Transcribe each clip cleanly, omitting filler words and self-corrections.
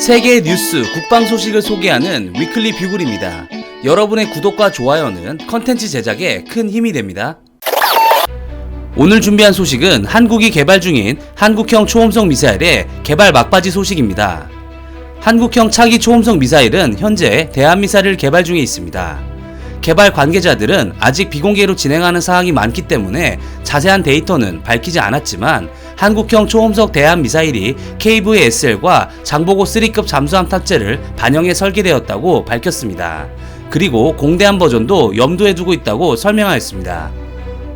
세계 뉴스, 국방 소식을 소개하는 위클리 뷰글입니다. 여러분의 구독과 좋아요는 컨텐츠 제작에 큰 힘이 됩니다. 오늘 준비한 소식은 한국이 개발 중인 한국형 초음속 미사일의 개발 막바지 소식입니다. 한국형 차기 초음속 미사일은 현재 대한미사일을 개발 중에 있습니다. 개발 관계자들은 아직 비공개로 진행하는 사항이 많기 때문에 자세한 데이터는 밝히지 않았지만 한국형 초음속 대한미사일이 KV-SL과 장보고 3급 잠수함 탑재를 반영해 설계되었다고 밝혔습니다. 그리고 공대함 버전도 염두에 두고 있다고 설명하였습니다.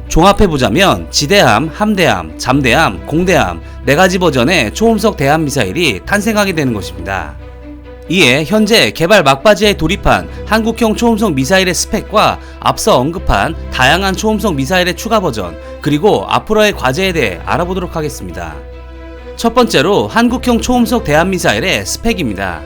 종합해보자면 지대함, 함대함, 잠대함, 공대함 4가지 버전의 초음속 대한미사일이 탄생하게 되는 것입니다. 이에 현재 개발 막바지에 돌입한 한국형 초음속 미사일의 스펙과 앞서 언급한 다양한 초음속 미사일의 추가 버전, 그리고 앞으로의 과제에 대해 알아보도록 하겠습니다. 첫 번째로 한국형 초음속 대한미사일의 스펙입니다.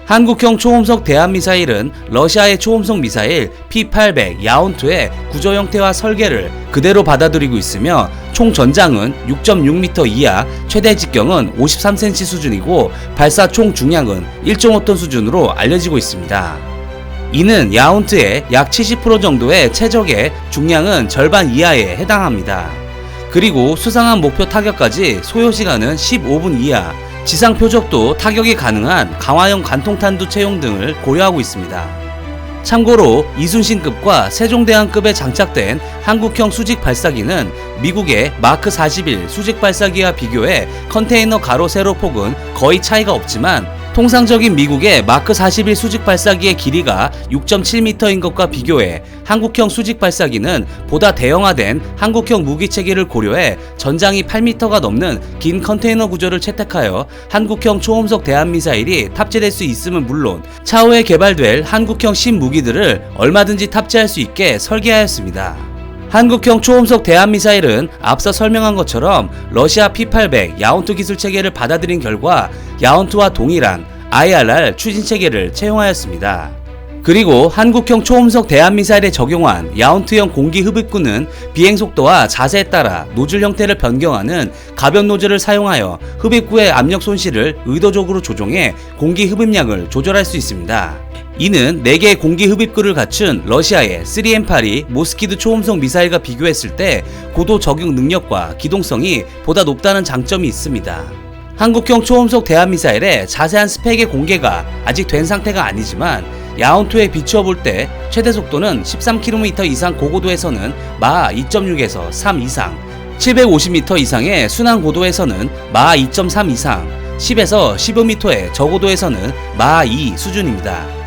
한국형 초음속 대한미사일은 러시아의 초음속 미사일 P-800 야온투의 구조 형태와 설계를 그대로 받아들이고 있으며 총 전장은 6.6m 이하, 최대 직경은 53cm 수준이고 발사 총 중량은 1.5톤 수준으로 알려지고 있습니다. 이는 야온투의 약 70% 정도의 최적의 중량은 절반 이하에 해당합니다. 그리고 수상한 목표 타격까지 소요시간은 15분 이하, 지상 표적도 타격이 가능한 강화형 관통탄두 채용 등을 고려하고 있습니다. 참고로 이순신급과 세종대왕급에 장착된 한국형 수직 발사기는 미국의 마크 41 수직 발사기와 비교해 컨테이너 가로 세로 폭은 거의 차이가 없지만 통상적인 미국의 마크 41 수직 발사기의 길이가 6.7m인 것과 비교해 한국형 수직 발사기는 보다 대형화된 한국형 무기체계를 고려해 전장이 8m가 넘는 긴 컨테이너 구조를 채택하여 한국형 초음속 대한미사일이 탑재될 수 있음은 물론 차후에 개발될 한국형 신무기들을 얼마든지 탑재할 수 있게 설계하였습니다. 한국형 초음속 대한미사일은 앞서 설명한 것처럼 러시아 P-800 야온투 기술체계를 받아들인 결과 야온투와 동일한 IRR 추진체계를 채용하였습니다. 그리고 한국형 초음속 대한미사일에 적용한 야온투형 공기흡입구는 비행속도와 자세에 따라 노즐 형태를 변경하는 가변 노즐을 사용하여 흡입구의 압력 손실을 의도적으로 조정해 공기흡입량을 조절할 수 있습니다. 이는 4개의 공기흡입구를 갖춘 러시아의 3M82 모스키드 초음속 미사일과 비교했을 때 고도 적용 능력과 기동성이 보다 높다는 장점이 있습니다. 한국형 초음속 대한미사일의 자세한 스펙의 공개가 아직 된 상태가 아니지만 야온투에 비추어 볼 때 최대 속도는 13km 이상 고고도에서는 마하 2.6에서 3 이상, 750m 이상의 순항 고도에서는 마하 2.3 이상, 10에서 15m의 저고도에서는 마하 2 수준입니다.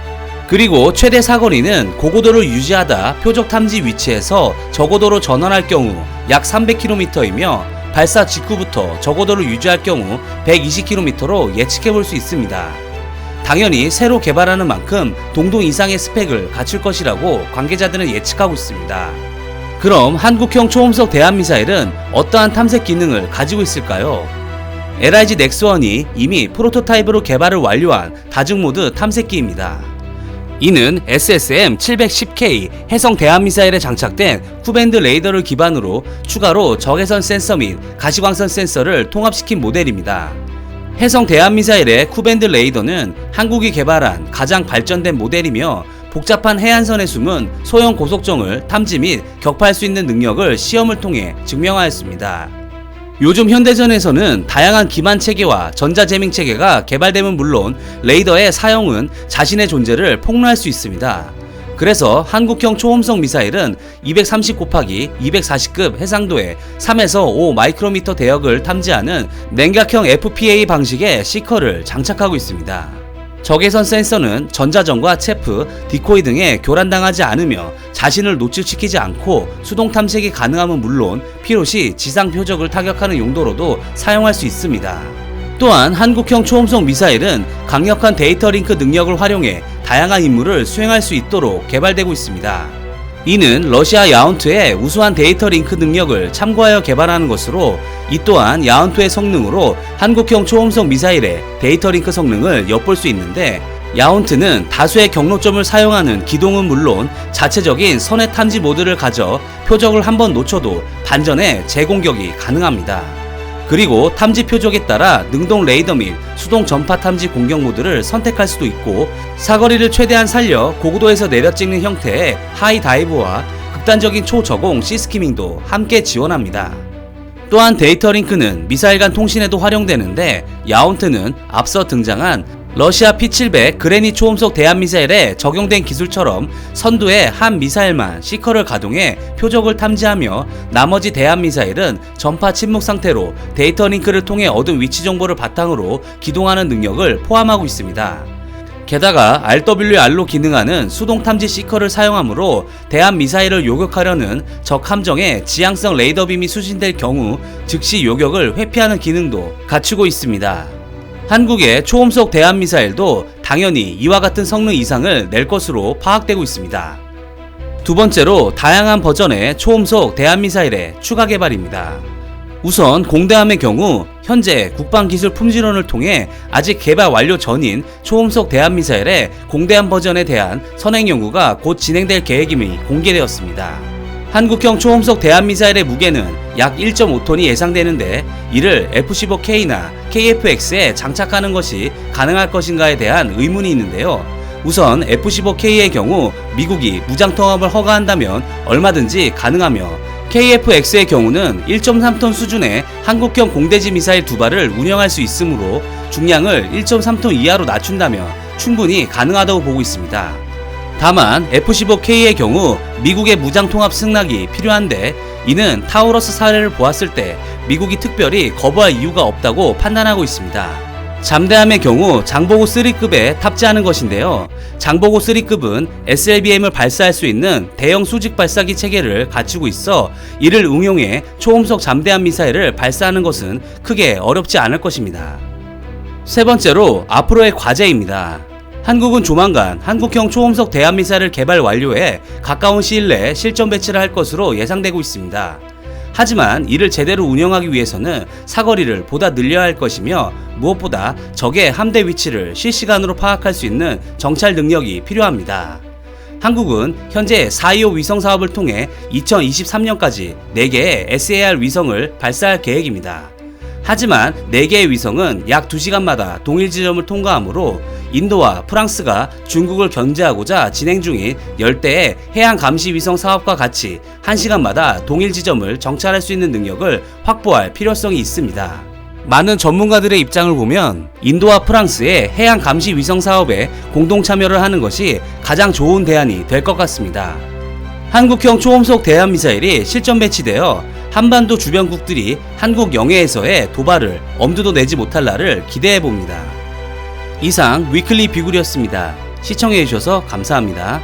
그리고 최대 사거리는 고고도를 유지하다 표적 탐지 위치에서 저고도로 전환할 경우 약 300km이며 발사 직후부터 저고도를 유지할 경우 120km로 예측해 볼 수 있습니다. 당연히 새로 개발하는 만큼 동동 이상의 스펙을 갖출 것이라고 관계자들은 예측하고 있습니다. 그럼 한국형 초음속 대한미사일은 어떠한 탐색 기능을 가지고 있을까요? LIG 넥스1이 이미 프로토타입으로 개발을 완료한 다중모드 탐색기입니다. 이는 SSM-710K 해성 대한미사일에 장착된 쿠밴드 레이더를 기반으로 추가로 적외선 센서 및 가시광선 센서를 통합시킨 모델입니다. 해성 대한미사일의 쿠밴드 레이더는 한국이 개발한 가장 발전된 모델이며 복잡한 해안선에 숨은 소형 고속정을 탐지 및 격파할 수 있는 능력을 시험을 통해 증명하였습니다. 요즘 현대전에서는 다양한 기만 체계와 전자재밍 체계가 개발되면 물론 레이더의 사용은 자신의 존재를 폭로할 수 있습니다. 그래서 한국형 초음속 미사일은 230/240급 해상도에 3에서 5 마이크로미터 대역을 탐지하는 냉각형 FPA 방식의 시커를 장착하고 있습니다. 적외선 센서는 전자전과 체프, 디코이 등에 교란당하지 않으며 자신을 노출시키지 않고 수동 탐색이 가능함은 물론 필요시 지상 표적을 타격하는 용도로도 사용할 수 있습니다. 또한 한국형 초음속 미사일은 강력한 데이터 링크 능력을 활용해 다양한 임무를 수행할 수 있도록 개발되고 있습니다. 이는 러시아 야온투의 우수한 데이터 링크 능력을 참고하여 개발하는 것으로 이 또한 야온투의 성능으로 한국형 초음속 미사일의 데이터 링크 성능을 엿볼 수 있는데 야온투는 다수의 경로점을 사용하는 기동은 물론 자체적인 선의 탐지 모드를 가져 표적을 한번 놓쳐도 반전에 재공격이 가능합니다. 그리고 탐지 표적에 따라 능동 레이더 및 수동 전파 탐지 공격 모드를 선택할 수도 있고, 사거리를 최대한 살려 고고도에서 내려 찍는 형태의 하이 다이브와 극단적인 초저공 시스키밍도 함께 지원합니다. 또한 데이터 링크는 미사일 간 통신에도 활용되는데, 야온트는 앞서 등장한 러시아 P-700 그레니 초음속 대한미사일에 적용된 기술처럼 선두의 한 미사일만 시커를 가동해 표적을 탐지하며, 나머지 대한미사일은 전파 침묵 상태로 데이터 링크를 통해 얻은 위치 정보를 바탕으로 기동하는 능력을 포함하고 있습니다. 게다가 RWR로 기능하는 수동 탐지 시커를 사용하므로 대한미사일을 요격하려는 적 함정에 지향성 레이더빔이 수신될 경우 즉시 요격을 회피하는 기능도 갖추고 있습니다. 한국의 초음속 대한미사일도 당연히 이와 같은 성능 이상을 낼 것으로 파악되고 있습니다. 두 번째로, 다양한 버전의 초음속 대한미사일의 추가 개발입니다. 우선 공대함의 경우 현재 국방기술 품질원을 통해 아직 개발 완료 전인 초음속 대한미사일의 공대함 버전에 대한 선행 연구가 곧 진행될 계획임이 공개되었습니다. 한국형 초음속 대한미사일의 무게는 약 1.5톤이 예상되는데, 이를 F-15K나 KF-X에 장착하는 것이 가능할 것인가에 대한 의문이 있는데요. 우선 F-15K의 경우 미국이 무장 통합을 허가한다면 얼마든지 가능하며, KF-X의 경우는 1.3톤 수준의 한국형 공대지 미사일 2발을 운영할 수 있으므로 중량을 1.3톤 이하로 낮춘다면 충분히 가능하다고 보고 있습니다. 다만 F-15K의 경우 미국의 무장통합 승낙이 필요한데, 이는 타우러스 사례를 보았을 때 미국이 특별히 거부할 이유가 없다고 판단하고 있습니다. 잠대함의 경우 장보고 3급에 탑재하는 것인데요. 장보고 3급은 SLBM을 발사할 수 있는 대형 수직 발사기 체계를 갖추고 있어 이를 응용해 초음속 잠대함 미사일을 발사하는 것은 크게 어렵지 않을 것입니다. 세 번째로, 앞으로의 과제입니다. 한국은 조만간 한국형 초음속 대한미사일을 개발 완료해 가까운 시일 내에 실전 배치를 할 것으로 예상되고 있습니다. 하지만 이를 제대로 운영하기 위해서는 사거리를 보다 늘려야 할 것이며, 무엇보다 적의 함대 위치를 실시간으로 파악할 수 있는 정찰 능력이 필요합니다. 한국은 현재 425 위성 사업을 통해 2023년까지 4개의 SAR 위성을 발사할 계획입니다. 하지만 4개의 위성은 약 2시간마다 동일 지점을 통과하므로 인도와 프랑스가 중국을 견제하고자 진행 중인 열대의 해양 감시 위성 사업과 같이 1시간마다 동일 지점을 정찰할 수 있는 능력을 확보할 필요성이 있습니다. 많은 전문가들의 입장을 보면 인도와 프랑스의 해양 감시 위성 사업에 공동 참여를 하는 것이 가장 좋은 대안이 될 것 같습니다. 한국형 초음속 대한미사일이 실전 배치되어 한반도 주변국들이 한국 영해에서의 도발을 엄두도 내지 못할 날을 기대해봅니다. 이상 위클리 비굴이었습니다. 시청해주셔서 감사합니다.